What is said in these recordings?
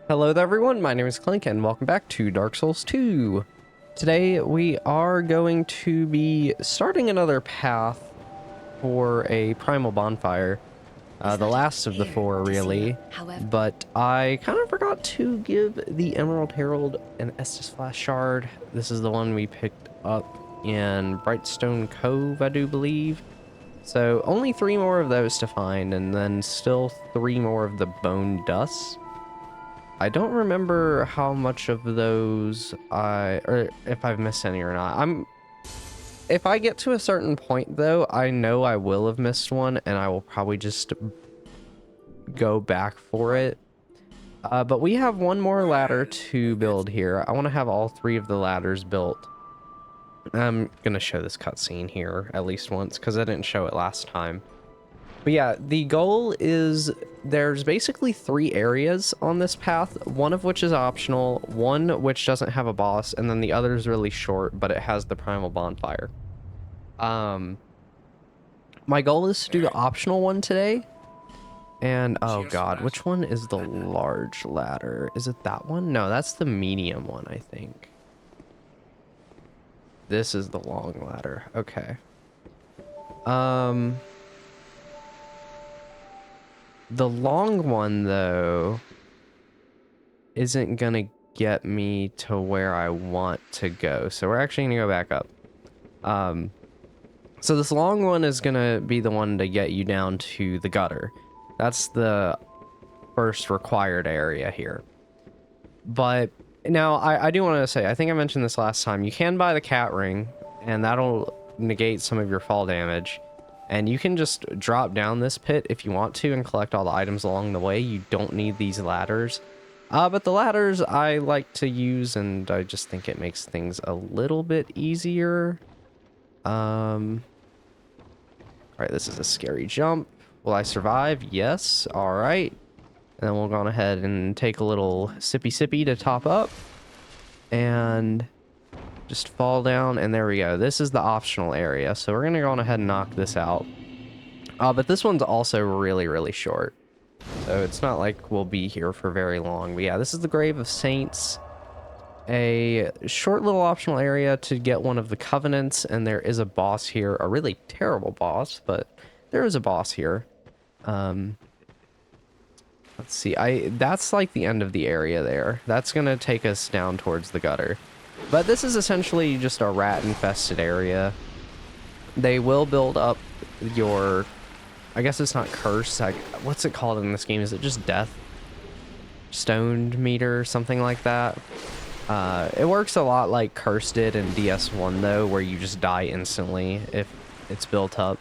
Hello there everyone, my name is Clink and welcome back to Dark Souls 2. Today we are going to be starting another path for a Primal Bonfire. The last of the four really, but I kind of forgot to give the Emerald Herald an Estus Flash Shard. This is the one we picked up in Brightstone Cove, I do believe. So only 3 more of those to find, and then still 3 more of the Bone Dust. I don't remember how much of those or if I've missed any or not. If I get to a certain point though, I know I will have missed one and I will probably just go back for it. But we have one more ladder to build here. I want to have all 3 of the ladders built. I'm gonna show this cutscene here at least once because I didn't show it last time. But yeah, the goal is there's basically 3 areas on this path, one of which is optional, one which doesn't have a boss, and then the other is really short, but it has the Primal Bonfire. My goal is to do the optional one today. And oh god, which one is the large ladder? Is it that one? No, that's the medium one, I think. This is the long ladder. Okay. The long one, though, isn't gonna get me to where I want to go. So we're actually gonna go back up. So this long one is gonna be the one to get you down to the gutter. That's the first required area here. But now I do want to say, I think I mentioned this last time, you can buy the cat ring, and that'll negate some of your fall damage. And you can just drop down this pit if you want to and collect all the items along the way. You don't need these ladders. But the ladders I like to use, and I just think it makes things a little bit easier. Alright, this is a scary jump. Will I survive? Yes. Alright. And then we'll go on ahead and take a little sippy to top up. And just fall down, and there we go. This is the optional area, so we're gonna go on ahead and knock this out. But this one's also really short, so it's not like we'll be here for very long. But yeah, this is the Grave of Saints, a short little optional area to get one of the covenants, and there is a boss here, a really terrible boss, but there is a boss here. Let's see, that's like the end of the area there. That's gonna take us down towards the gutter. But this is essentially just a rat-infested area. They will build up your... I guess it's not curse. What's it called in this game? Is it just death? Stoned meter, something like that. It works a lot like Curse did in DS1, though, where you just die instantly if it's built up.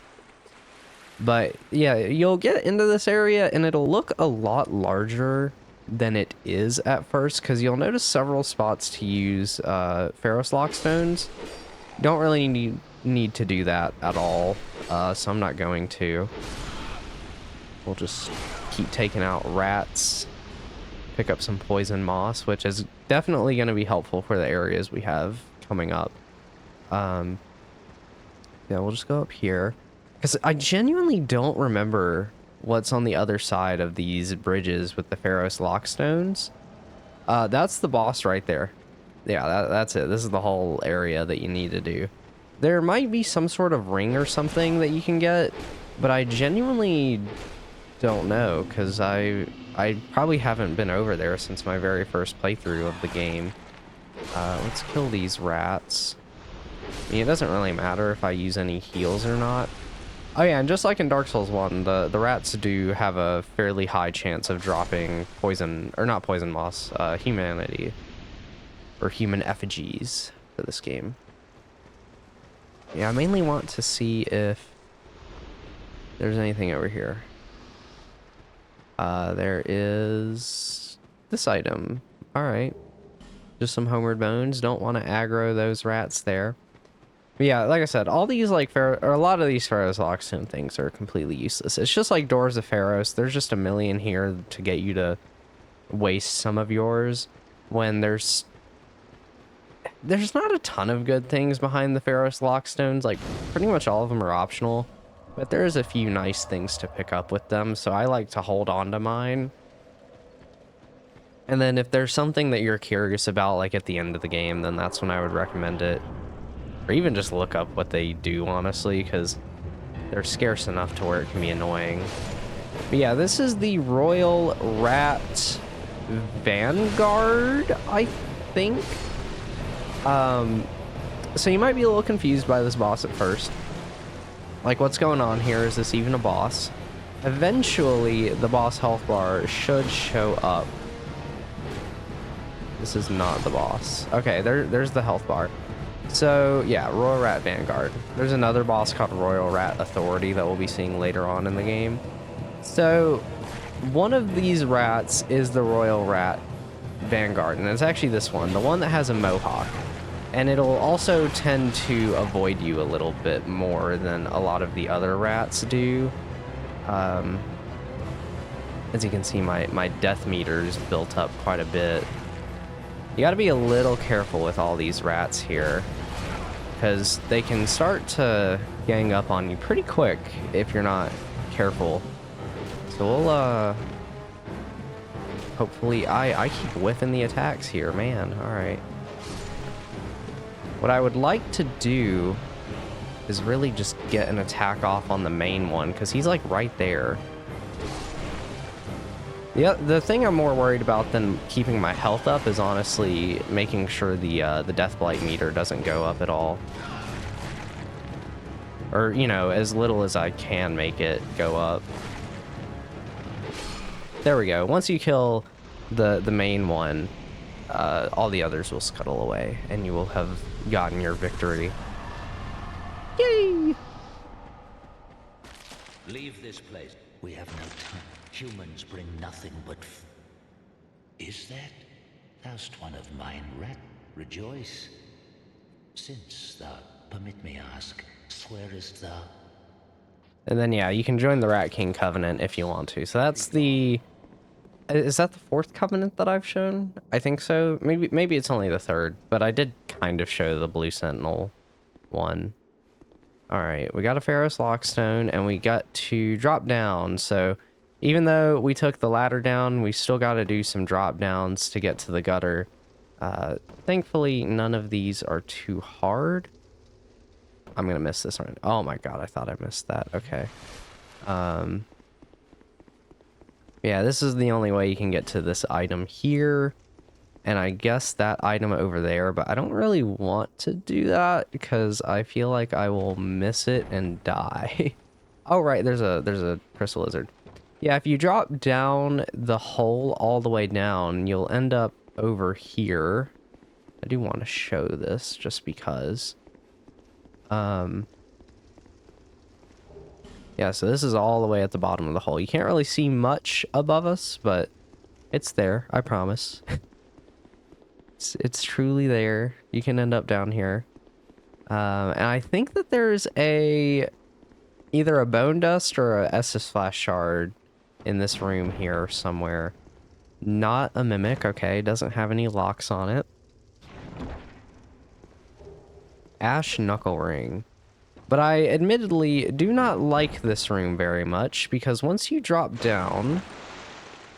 But yeah, you'll get into this area, and it'll look a lot larger than it is at first, because you'll notice several spots to use Pharos Lockstones. Don't really need to do that at all, so I'm not going to. We'll just keep taking out rats, pick up some poison moss, which is definitely going to be helpful for the areas we have coming up. Yeah, we'll just go up here, because I genuinely don't remember what's on the other side of these bridges with the Pharos Lockstones. That's the boss right there. Yeah, that's it. This is the whole area that you need to do. There might be some sort of ring or something that you can get, but I genuinely don't know, because I probably haven't been over there since my very first playthrough of the game. Let's kill these rats. I mean, it doesn't really matter if I use any heals or not. Oh yeah, and just like in Dark Souls 1, the rats do have a fairly high chance of dropping poison, or not poison moss, humanity, or human effigies for this game. Yeah, I mainly want to see if there's anything over here. There is this item. Alright. Just some homeward bones. Don't want to aggro those rats there. But yeah, like I said, all these a lot of these Pharos Lockstone things are completely useless. It's just like Doors of Pharos. There's just a million here to get you to waste some of yours when there's not a ton of good things behind the Pharos Lockstones. Like, pretty much all of them are optional, but there's a few nice things to pick up with them, so I like to hold on to mine. And then if there's something that you're curious about, like at the end of the game, then that's when I would recommend it. Or even just look up what they do, honestly, because they're scarce enough to where it can be annoying. But yeah, this is the Royal Rat Vanguard, I think. So you might be a little confused by this boss at first. Like, what's going on here? Is this even a boss? Eventually, the boss health bar should show up. This is not the boss. Okay, there's the health bar. So, yeah, Royal Rat Vanguard. There's another boss called Royal Rat Authority that we'll be seeing later on in the game. So, one of these rats is the Royal Rat Vanguard, and it's actually this one, the one that has a mohawk. And it'll also tend to avoid you a little bit more than a lot of the other rats do. As you can see, my death meter's built up quite a bit. You gotta be a little careful with all these rats here, because they can start to gang up on you pretty quick if you're not careful. So we'll, hopefully, I keep whiffing the attacks here, man, alright. What I would like to do is really just get an attack off on the main one, because he's like right there. The thing I'm more worried about than keeping my health up is honestly making sure the death blight meter doesn't go up at all. Or, you know, as little as I can make it go up. There we go. Once you kill the main one, all the others will scuttle away, and you will have gotten your victory. Yay! Leave this place. We have no time. Humans bring nothing but Is that? Thou'st one of mine, rat? Rejoice. Since thou, permit me ask, swearest thou? And then, yeah, you can join the Rat King Covenant if you want to. So that's the... Is that the 4th covenant that I've shown? I think so. Maybe it's only the 3rd, but I did kind of show the Blue Sentinel one. Alright, we got a Pharaoh's Lockstone, and we got to drop down. So even though we took the ladder down, we still got to do some drop downs to get to the gutter. Thankfully, none of these are too hard. I'm going to miss this one. Oh my god, I thought I missed that. Okay. Yeah, this is the only way you can get to this item here. And I guess that item over there, but I don't really want to do that because I feel like I will miss it and die. Oh, right, there's a crystal lizard. Yeah, if you drop down the hole all the way down, you'll end up over here. I do want to show this just because. Yeah, so this is all the way at the bottom of the hole. You can't really see much above us, but it's there, I promise. It's truly there. You can end up down here. And I think that there's either a bone dust or a Estus Flash shard in this room here somewhere. Not a mimic, okay, doesn't have any locks on it. Ash Knuckle Ring. But I admittedly do not like this room very much because once you drop down,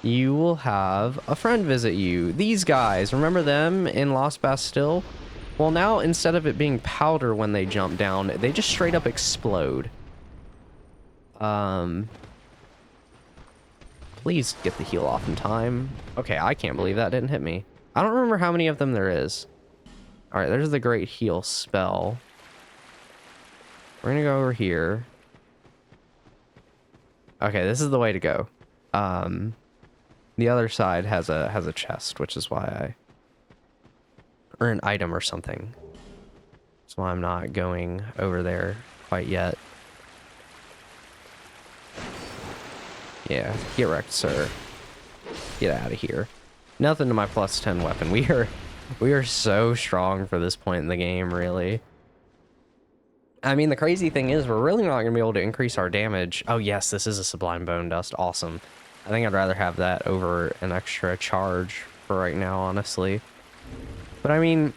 you will have a friend visit you. These guys, remember them in Lost Bastille? Well, now instead of it being powder when they jump down, they just straight up explode. Please get the heal off in time. Okay, I can't believe that didn't hit me. I don't remember how many of them there is. All right, there's the Great Heal spell. We're gonna go over here. Okay, this is the way to go. The other side has a chest, which is why or an item or something. That's why I'm not going over there quite yet. Yeah, get wrecked, sir. Get out of here. Nothing to my plus 10 weapon. We are so strong for this point in the game, really. I mean, the crazy thing is we're really not going to be able to increase our damage. Oh, yes, this is a Sublime Bone Dust. Awesome. I think I'd rather have that over an extra charge for right now, honestly. But I mean,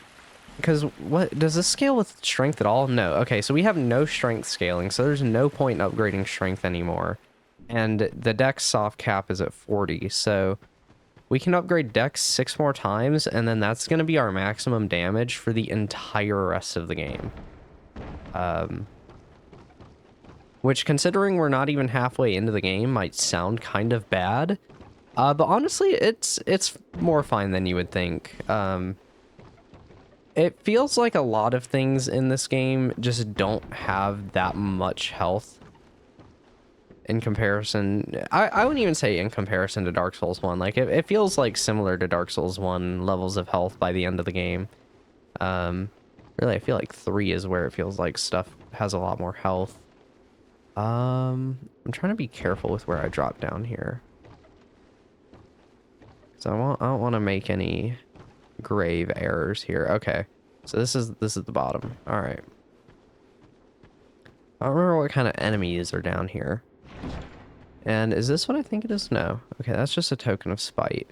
because what does this scale with strength at all? No. Okay, so we have no strength scaling, so there's no point in upgrading strength anymore. And the dex soft cap is at 40, so we can upgrade Dex 6 more times, and then that's going to be our maximum damage for the entire rest of the game. Which, considering we're not even halfway into the game, might sound kind of bad. But honestly, it's more fine than you would think. It feels like a lot of things in this game just don't have that much health in comparison. I wouldn't even say in comparison to Dark Souls 1. Like, it feels like similar to Dark Souls 1 levels of health by the end of the game. Really, I feel like 3 is where it feels like stuff has a lot more health. I'm trying to be careful with where I drop down here. So I don't want to make any grave errors here. Okay, so this is the bottom. All right. I don't remember what kind of enemies are down here. And is this what I think it is? No. Okay, that's just a token of spite,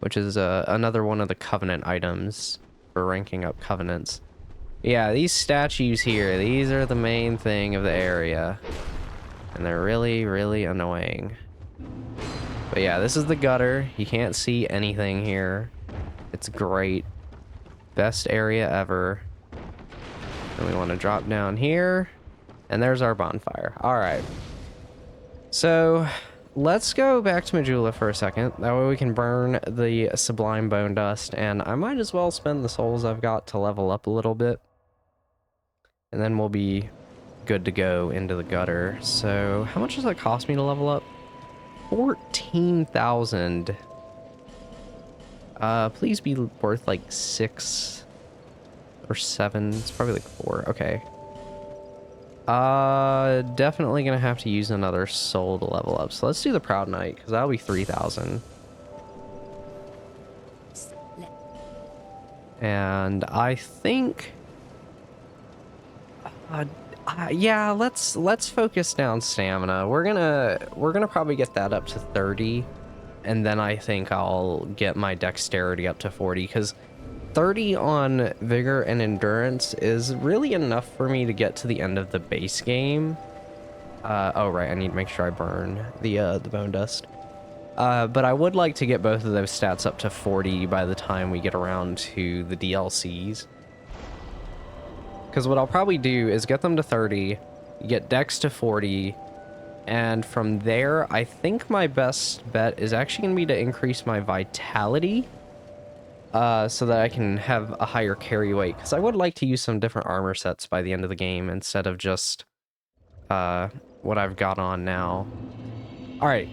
which is another one of the covenant items for ranking up covenants. Yeah, these statues here, these are the main thing of the area. And they're really, really annoying. But yeah, this is the gutter. You can't see anything here. It's great. Best area ever. And we want to drop down here. And there's our bonfire. All right. So let's go back to Majula for a second. That way we can burn the sublime bone dust. And I might as well spend the souls I've got to level up a little bit. And then we'll be good to go into the gutter. So how much does it cost me to level up? 14,000. Please be worth like 6 or 7. It's probably like 4. Okay. Definitely gonna have to use another soul to level up. So let's do the Proud Knight, because that'll be 3,000. And I think... yeah, let's focus down stamina. We're gonna probably get that up to 30, and then I think I'll get my dexterity up to 40, because 30 on vigor and endurance is really enough for me to get to the end of the base game. Oh right, I need to make sure I burn the bone dust. But I would like to get both of those stats up to 40 by the time we get around to the DLCs. Because what I'll probably do is get them to 30, get Dex to 40, and from there, I think my best bet is actually going to be to increase my Vitality, so that I can have a higher carry weight. Because I would like to use some different armor sets by the end of the game instead of just what I've got on now. All right.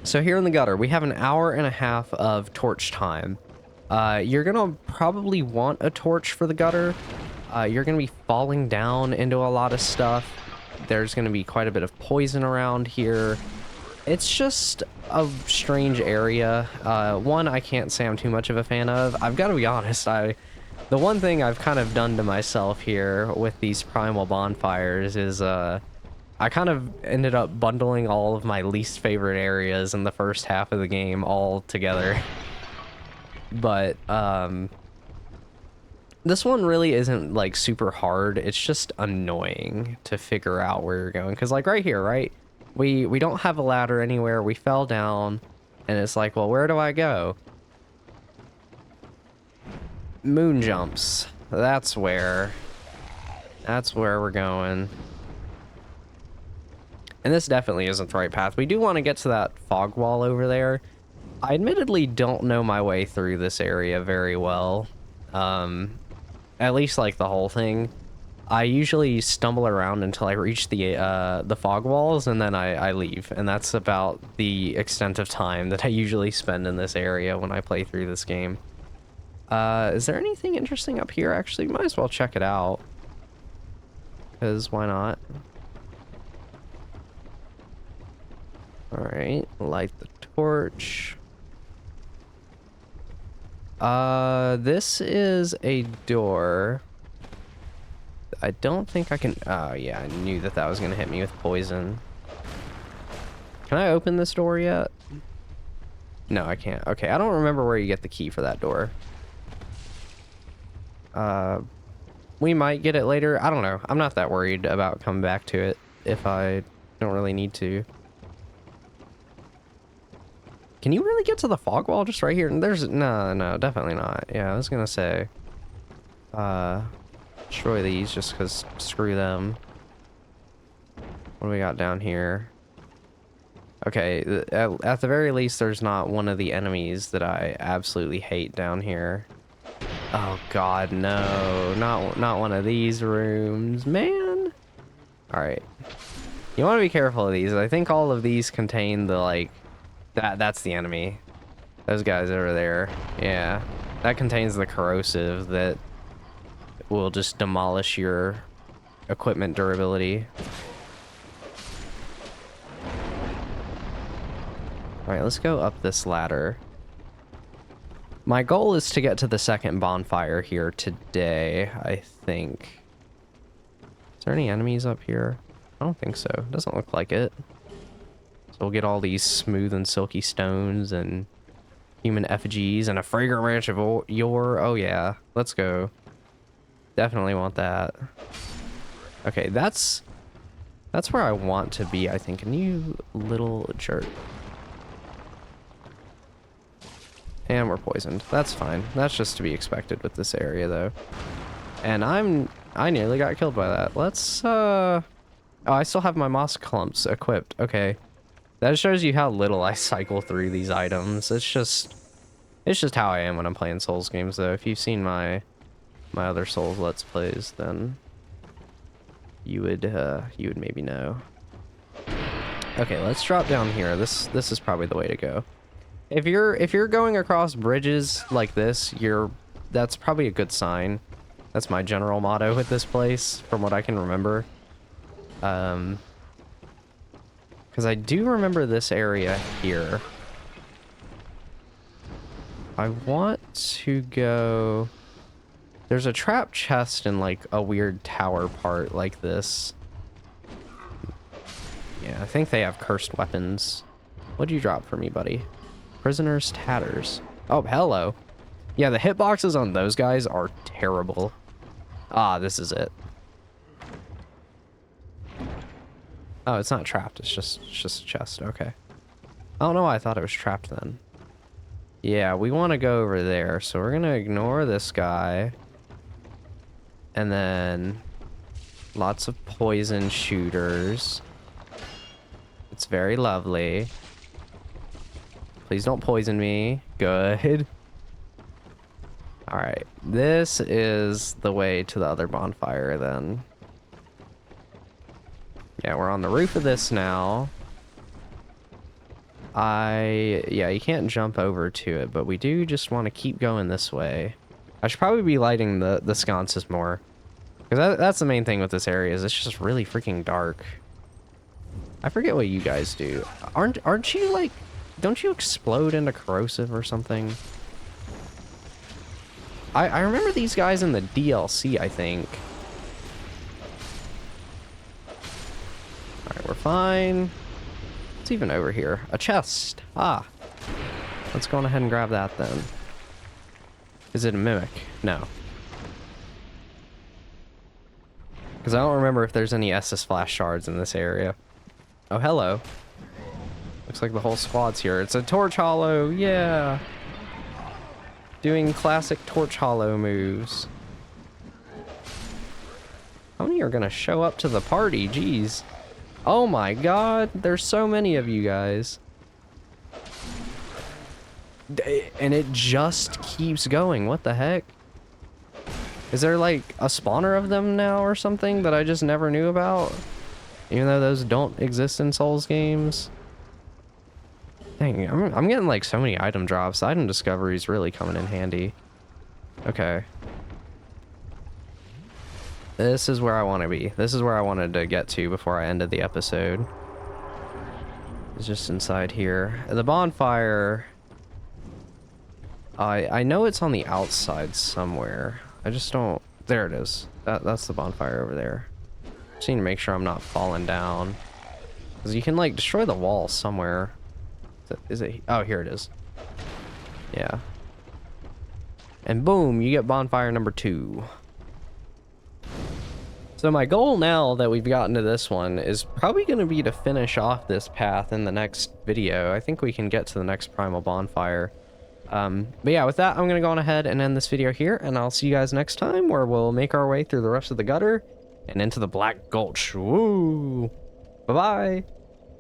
So here in the gutter, we have an hour and a half of torch time. You're going to probably want a torch for the gutter. You're going to be falling down into a lot of stuff. There's going to be quite a bit of poison around here. It's just a strange area. One, I can't say I'm too much of a fan of. I've got to be honest, the one thing I've kind of done to myself here with these Primal Bonfires is I kind of ended up bundling all of my least favorite areas in the first half of the game all together. But, this one really isn't, like, super hard. It's just annoying to figure out where you're going. Because, like, right here, right? We don't have a ladder anywhere. We fell down. And it's like, well, where do I go? Moon jumps. That's where we're going. And this definitely isn't the right path. We do want to get to that fog wall over there. I admittedly don't know my way through this area very well. At least like the whole thing. I usually stumble around until I reach the fog walls, and then I leave. And that's about the extent of time that I usually spend in this area when I play through this game. Is there anything interesting up here? Actually, might as well check it out. Because why not? Alright, light the torch. This is a door. I don't think I can... Oh, yeah, I knew that was going to hit me with poison. Can I open this door yet? No, I can't. Okay, I don't remember where you get the key for that door. We might get it later. I don't know. I'm not that worried about coming back to it if I don't really need to. can you really get to the fog wall just right here? There's no, definitely not. Yeah, I was gonna say, destroy these just because screw them. What do we got down here? Okay, at the very least, there's not one of the enemies that I absolutely hate down here. Oh God, no, not one of these rooms, man. All right, you want to be careful of these. I think all of these contain the like, that's the enemy. Those guys over there, yeah, that contains the corrosive that will just demolish your equipment durability. All right, let's go up this ladder. My goal is to get to the second bonfire here today, I think. Is there any enemies up here? I don't think so. Doesn't look like it. So we'll get all these smooth and silky stones and human effigies and a fragrant ranch of yore. Oh yeah, let's go. Definitely want that. Okay, that's where I want to be, I think. And you little jerk. And we're poisoned. That's fine. That's just to be expected with this area, though. And I nearly got killed by that. Let's, oh, I still have my moss clumps equipped. Okay. That shows you how little I cycle through these items. It's just how I am when I'm playing Souls games, though. If you've seen my other Souls Let's Plays, then you would maybe know. Okay, let's drop down here. This is probably the way to go. If you're going across bridges like this, that's probably a good sign. That's my general motto with this place, from what I can remember. Because I do remember this area here. I want to go... There's a trap chest in like a weird tower part like this. Yeah, I think they have cursed weapons. What'd you drop for me, buddy? Prisoner's tatters. Oh, hello. Yeah, the hitboxes on those guys are terrible. Ah, this is it. Oh, it's not trapped. It's just a chest. Okay. I don't know why I thought it was trapped then. Yeah, we want to go over there, so we're gonna ignore this guy. And then lots of poison shooters. It's very lovely. Please don't poison me. Good. All right, this is the way to the other bonfire then. Yeah, we're on the roof of this now. Yeah, you can't jump over to it, but we do just want to keep going this way. I should probably be lighting the sconces more. Because that's the main thing with this area, is it's just really freaking dark. I forget what you guys do. Aren't you like... Don't you explode into corrosive or something? I remember these guys in the DLC, I think. Alright, we're fine. What's even over here? A chest. Ah. Let's go on ahead and grab that then. Is it a mimic? No. Because I don't remember if there's any Estus flash shards in this area. Oh, hello. Looks like the whole squad's here. It's a torch hollow. Yeah. Doing classic torch hollow moves. How many are gonna show up to the party? Jeez. Oh my god. There's so many of you guys. And it just keeps going. What the heck? Is there like a spawner of them now or something that I just never knew about? Even though those don't exist in Souls games. Dang, I'm getting like so many item drops. Item discovery is really coming in handy. Okay. This is where I want to be. This is where I wanted to get to before I ended the episode. It's just inside here. The bonfire... I know it's on the outside somewhere. I just don't... There it is. That's the bonfire over there. Just need to make sure I'm not falling down. Because you can like destroy the wall somewhere. Is it? Oh, here it is. Yeah. And boom, you get bonfire number 2. So my goal now that we've gotten to this one is probably going to be to finish off this path in the next video. I think we can get to the next Primal Bonfire. But yeah, with that, I'm going to go on ahead and end this video here, and I'll see you guys next time, where we'll make our way through the rest of the gutter and into the Black Gulch. Woo! Bye-bye!